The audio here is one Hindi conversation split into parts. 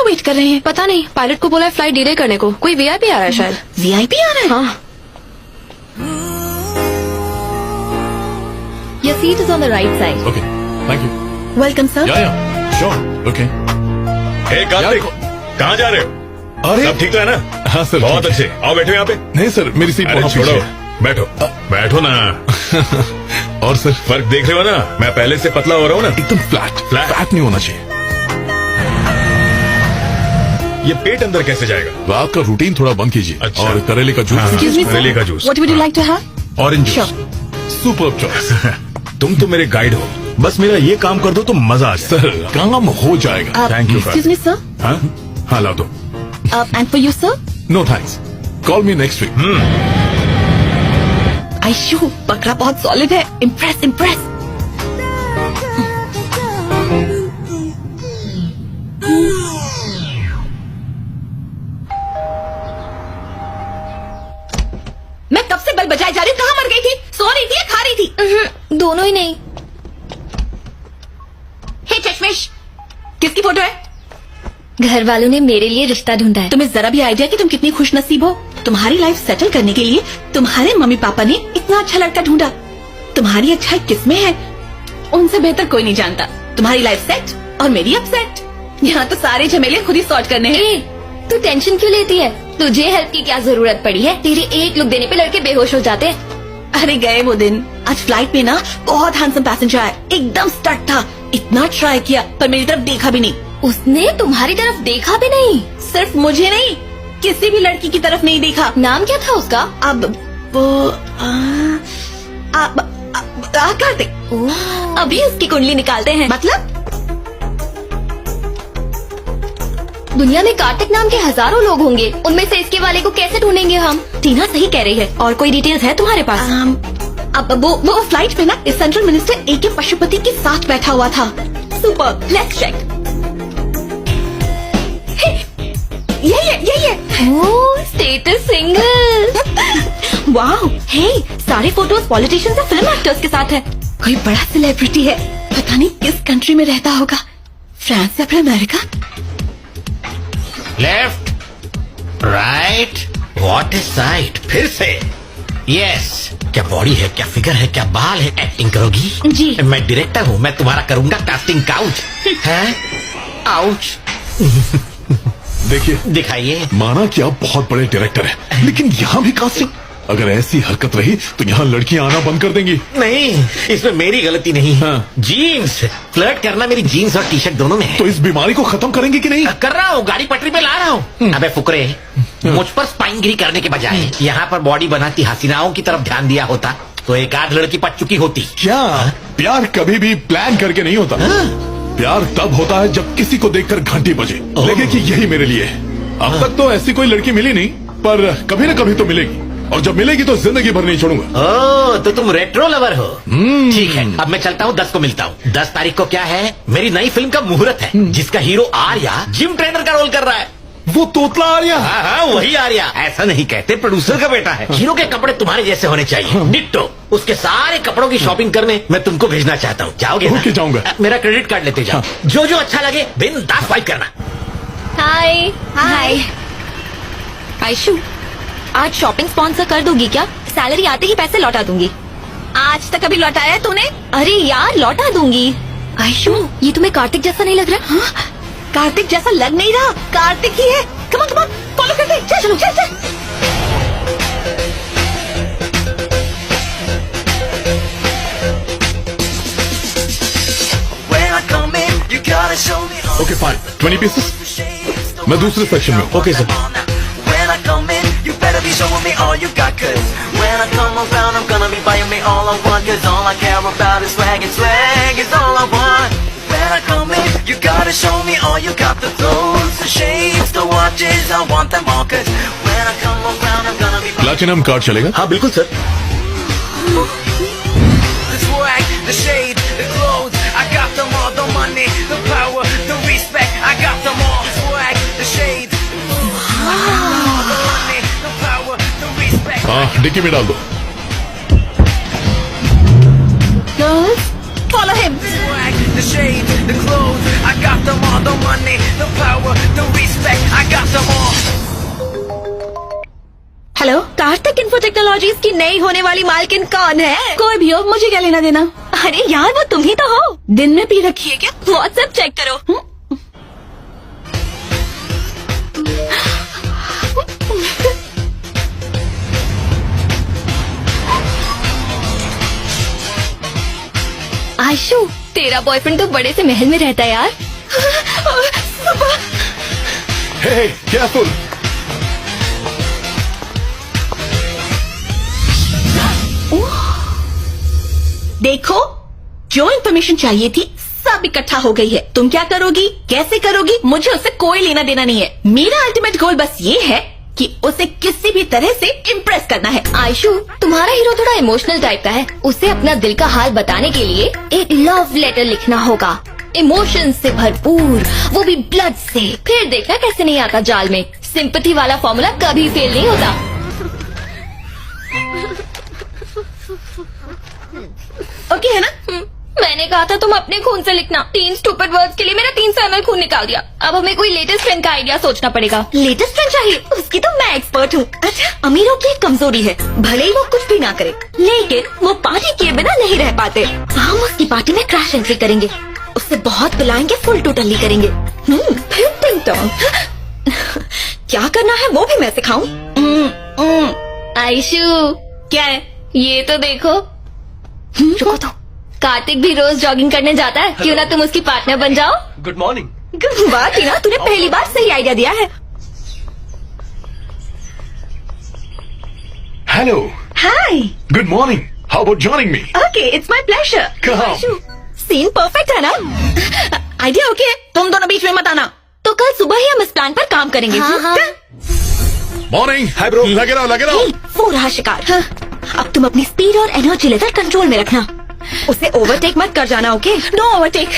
वेट कर रहे हैं? पता नहीं, पायलट को बोला है फ्लाइट डिले करने को। कोई वीआईपी आ रहा है शायद। वीआईपी आ रहा है? हाँ। Your seat is on the right side. Okay, thank you. Welcome sir. Yeah, sure. Okay. हे कार्तिक, कहाँ जा रहे हो? अरे सब ठीक तो है ना? हाँ सर, बहुत ठीक है। अच्छे। आओ बैठो यहाँ पे। नहीं सर, मेरी सीट अरे वहाँ छोड़ो, पीछे है। बैठो बैठो ना। और सर फर्क देख रहे हो ना? मैं पहले से पतला हो रहा हूँ ना। एकदम फ्लैट Flat? नहीं होना चाहिए। ये पेट अंदर कैसे जाएगा? रात का रूटीन थोड़ा बंद कीजिए। अच्छा। और करेले का जूस। Excuse me, करेले sir. का juice. What would you like to have? Orange Sure. Juice. Super choice. तुम तो मेरे गाइड हो, बस मेरा ये काम कर दो तो मजा आ जाए। सर काम हो जाएगा। Thank you, Excuse me, sir. हाँ हाँ ला दो। And for you, sir? No thanks, call me next week. Ayshu, बकरा बहुत सॉलिड है। Impress impress. मैं कब से बल बजाए जा रही हूँ। कहाँ मर गई थी? सो रही थी या खा रही थी? दोनों ही नहीं। हे चश्मिश, किसकी फोटो है? घर वालों ने मेरे लिए रिश्ता ढूंढा है। तुम्हें जरा भी आइडिया कि तुम कितनी खुश नसीब हो। तुम्हारी लाइफ सेटल करने के लिए तुम्हारे मम्मी पापा ने इतना अच्छा लड़का ढूंढा। तुम्हारी अच्छाई किसमें है उनसे बेहतर कोई नहीं जानता। तुम्हारी लाइफ सेट और मेरी अपसेट। यहाँ तो सारे झमेले खुद ही सॉर्ट करने हैं। ए, तू टेंशन क्यों लेती है? तुझे हेल्प की क्या जरूरत पड़ी है? तेरे एक लुक देने पे लड़के बेहोश हो जाते हैं। अरे गए वो दिन। आज फ्लाइट में ना बहुत हैंडसम पैसेंजर आया, एकदम स्टड था। इतना ट्राई किया पर मेरी तरफ देखा भी नहीं। उसने तुम्हारी तरफ देखा भी नहीं? सिर्फ मुझे नहीं, किसी भी लड़की की तरफ नहीं देखा। नाम क्या था उसका? अब वो कार्तिक। ओह, अभी उसकी कुंडली निकालते हैं। मतलब दुनिया में कार्तिक नाम के हजारों लोग होंगे, उनमें से इसके वाले को कैसे ढूंढेंगे हम? टीना सही कह रही है। और कोई डिटेल्स है तुम्हारे पास? अब वो फ्लाइट में ना इस सेंट्रल मिनिस्टर ए के पशुपति के साथ बैठा हुआ था। Super, let's check. ये स्टेटस सिंगल। वाओ, हे, सारे फोटोज पॉलिटिशियंस और फिल्म एक्टर्स के साथ है। कोई बड़ा सेलिब्रिटी है, पता नहीं किस कंट्री में रहता होगा। फ्रांस या फिर America. Left, right, what is site? फिर से यस। क्या बॉडी है, क्या फिगर है, क्या बाल है? एक्टिंग करोगी? जी। मैं डायरेक्टर हूँ, मैं तुम्हारा करूंगा कास्टिंग काउच। है आउच। देखिए, दिखाइए। माना कि आप बहुत बड़े डायरेक्टर हैं, लेकिन यहाँ भी कास्टिंग। अगर ऐसी हरकत रही तो यहाँ लड़कियाँ आना बंद कर देंगी। नहीं, इसमें मेरी गलती नहीं। हाँ। जीन्स फ्लर्ट करना मेरी जीन्स और टी शर्ट दोनों में है। तो इस बीमारी को खत्म करेंगे कि नहीं? कर रहा हूँ, गाड़ी पटरी पे ला रहा हूँ। अबे फुकरे, मुझ पर स्पाइनगिरी करने के बजाय यहाँ पर बॉडी बनाती हसीनाओं की तरफ ध्यान दिया होता तो एक आध लड़की पट चुकी होती। क्या प्यार कभी भी प्लान करके नहीं होता? प्यार तब होता है जब किसी को देखकर घंटी बजे, लगे कि यही मेरे लिए है। अब तक तो ऐसी कोई लड़की मिली नहीं, पर कभी न कभी तो मिलेगी, और जब मिलेगी तो जिंदगी भर नहीं छोड़ूंगा। ओह, तो तुम रेट्रो लवर हो। ठीक है, अब मैं चलता हूँ, 10 को मिलता हूँ। 10 तारीख को क्या है? मेरी नई फिल्म का मुहूर्त है, जिसका हीरो आर्या जिम ट्रेनर का रोल कर रहा है। वो तोतला आर्या? हाँ हाँ, वही आर्या। ऐसा नहीं कहते, प्रोड्यूसर का बेटा है। हीरो के कपड़े तुम्हारे जैसे होने चाहिए, डिट्टो। उसके सारे कपड़ों की शॉपिंग करने मैं तुमको भेजना चाहता हूँ। जाओगे ना? ओके, जाऊंगा। मेरा क्रेडिट कार्ड लेते जाओ। जो जो अच्छा लगे बिंदास स्वाइप करना। हाय हाय। आयशु, आज शॉपिंग स्पॉन्सर कर दोगी क्या? सैलरी आते ही पैसे लौटा दूंगी। आज तक कभी लौटाया है तूने? अरे यार, लौटा दूंगी। आयशु, ये तुम्हें कार्तिक जैसा नहीं लग रहा? हाँ? कार्तिक जैसा लग नहीं रहा, कार्तिक ही है। कम ऑन फॉलो करते। चलो चल चल। Okay fine, 20 pieces. मैं दूसरे सेक्शन में। Okay sir. When I come in, you better be showing me all you got. Cause when I come around, I'm gonna be buying me all I want. Cause all I care about is swag, and swag is all I want. When I come in, you gotta show me all you got. The clothes, the shades, the watches, I want them all. Cause when I come around, I'm gonna be platinum card चलेगा? हाँ बिल्कुल sir. the swag, the shade, the clothes, I got them all. The money, the power, the respect, I got them all. The swag, the shade, the money, the power, the respect. हाँ, डिक्की में डाल दो। Girls, follow him. The swag, the shade, the clothes, I got them all. The money, the power, the respect. Emojis की नई होने वाली मालकिन कौन है? कोई भी हो, मुझे क्या लेना देना। अरे यार वो तुम ही तो हो। दिन में पी रखी है क्या? व्हाट्सएप चेक करो। आशु, तेरा बॉयफ्रेंड तो बड़े से महल में रहता है यार। हे केयरफुल। देखो, जो इन्फॉर्मेशन चाहिए थी सब इकट्ठा हो गई है। तुम क्या करोगी, कैसे करोगी, मुझे उससे कोई लेना देना नहीं है। मेरा अल्टीमेट गोल बस ये है कि उसे किसी भी तरह से इम्प्रेस करना है। आयशु, तुम्हारा हीरो थोड़ा इमोशनल टाइप का है। उसे अपना दिल का हाल बताने के लिए एक लव लेटर लिखना होगा, इमोशन से भरपूर, वो भी ब्लड से। फिर देखना कैसे नहीं आता जाल में। सिंपैथी वाला फॉर्मूला कभी फेल नहीं होता। ओके है ना? मैंने कहा था तुम अपने खून से लिखना। 3 स्टूपिड वर्ड्स के लिए मेरा 300 ml खून निकाल दिया। अब हमें कोई लेटेस्ट ट्रेंड का आइडिया सोचना पड़ेगा। लेटेस्ट ट्रेंड चाहिए, उसकी तो मैं एक्सपर्ट हूँ। अच्छा, अमीरों की एक कमजोरी है, भले ही वो कुछ भी ना करे लेकिन वो पार्टी किए बिना नहीं रह पाते। हम उसकी पार्टी में क्रैश एंट्री करेंगे, उससे बहुत पिलाएंगे, फुल टोटली करेंगे। फिर टिंग टोंग। क्या करना है वो भी मैं सिखाऊं। आयशु, क्या है? ये तो देखो। रुको तो, कार्तिक भी रोज जॉगिंग करने जाता है, क्यों ना तुम उसकी पार्टनर बन जाओ। Good morning. वाह टीना, तूने पहली बार सही आइडिया दिया है। Hello, hi. Good morning. How about joining me? Okay, it's my pleasure. Come. Scene perfect है ना? आइडिया ओके है, तुम दोनों बीच में मत आना। तो कल सुबह ही हम इस प्लान पर काम करेंगे। हाँ, हाँ। मॉर्निंग। Hi bro. लगे रहो, लगे रहो। वो रहा शिकार। अब तुम अपनी स्पीड और एनर्जी लेवल कंट्रोल में रखना। उसे ओवरटेक मत कर जाना, ओके? No overtake.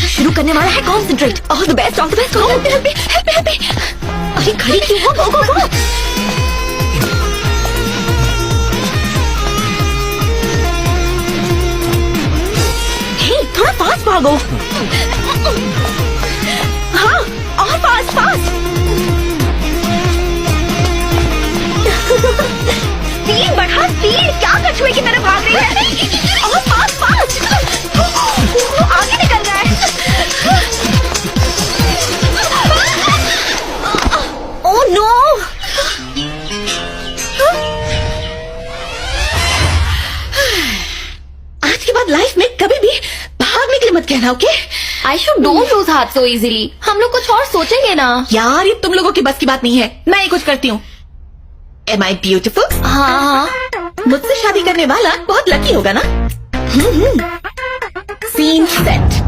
शुरू करने वाला है, concentrate. All the best, all the best. Help me. अरे खड़ी क्यों हो? गो गो गो। हे, थोड़ा फास्ट भागो। हाँ, और फास्ट फास्ट। स्पीड बढ़ा, स्पीड। क्या कछुए की तरह भाग रही है? और फास्ट फास्ट। आगे निकल रहा है। Oh no. आज के बाद लाइफ में कभी भी भागने के लिए मत कहना, okay? Aishu, don't lose heart so easily. हम लोग कुछ और सोचेंगे ना। यार, ये तुम लोगों की बस की बात नहीं है। मैं ही कुछ करती हूँ। Am I beautiful? हाँ, मुझसे शादी करने वाला बहुत लकी होगा ना? Scene set.